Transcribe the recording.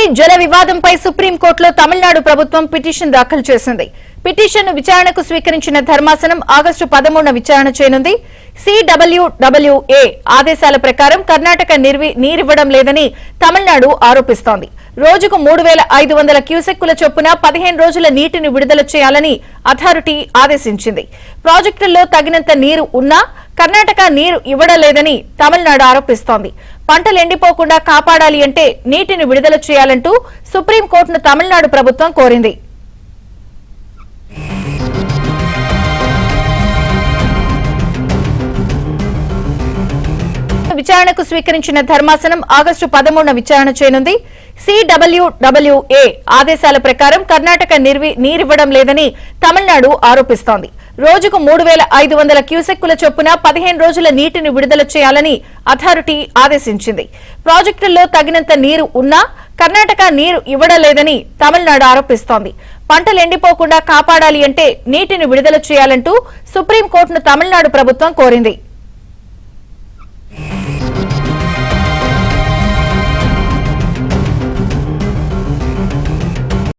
కావేరీ జల వివాదంపై సుప్రీంకోర్టులో తమిళనాడు ప్రభుత్వం పిటిషన్ దాఖలు చేసింది. పిటిషన్ను విచారణకు స్వీకరించిన ధర్మాసనం ఆగస్టు 13న విచారణ చేయనుంది. CWWA ఆదేశాల ప్రకారం కర్ణాటక నీరివ్వడం లేదని తమిళనాడు ఆరోపిస్తోంది. రోజుకు 3500 క్యూసెక్కుల చొప్పున 15 రోజుల నీటిని విడుదల చేయాలని అథారిటీ ఆదేశించింది. ప్రాజెక్టుల్లో తగినంత నీరు ఉన్నా కర్ణాటక నీరు ఇవ్వడం లేదని తమిళనాడు ఆరోపిస్తోంది. పంటలు ఎండిపోకుండా కాపాడాలి అంటే నీటిని విడుదల చేయాలంటూ సుప్రీంకోర్టును తమిళనాడు ప్రభుత్వం కోరింది. విచారణకు స్వీకరించిన ధర్మాసనం ఆగస్టు 13న విచారణ చేయనుంది. CWWA ఆదేశాల ప్రకారం కర్ణాటక నీరివ్వడం లేదని తమిళనాడు ఆరోపిస్తోంది. రోజుకు 3500 క్యూసెక్కుల చొప్పున 15 రోజుల నీటిని విడుదల చేయాలని అథారిటీ ఆదేశించింది. ప్రాజెక్టుల్లో తగినంత నీరు ఉన్నా కర్ణాటక నీరు ఇవ్వడం లేదని తమిళనాడు ఆరోపిస్తోంది. పంటలు ఎండిపోకుండా కాపాడాలి అంటే నీటిని విడుదల చేయాలంటూ సుప్రీంకోర్టును తమిళనాడు ప్రభుత్వం కోరింది.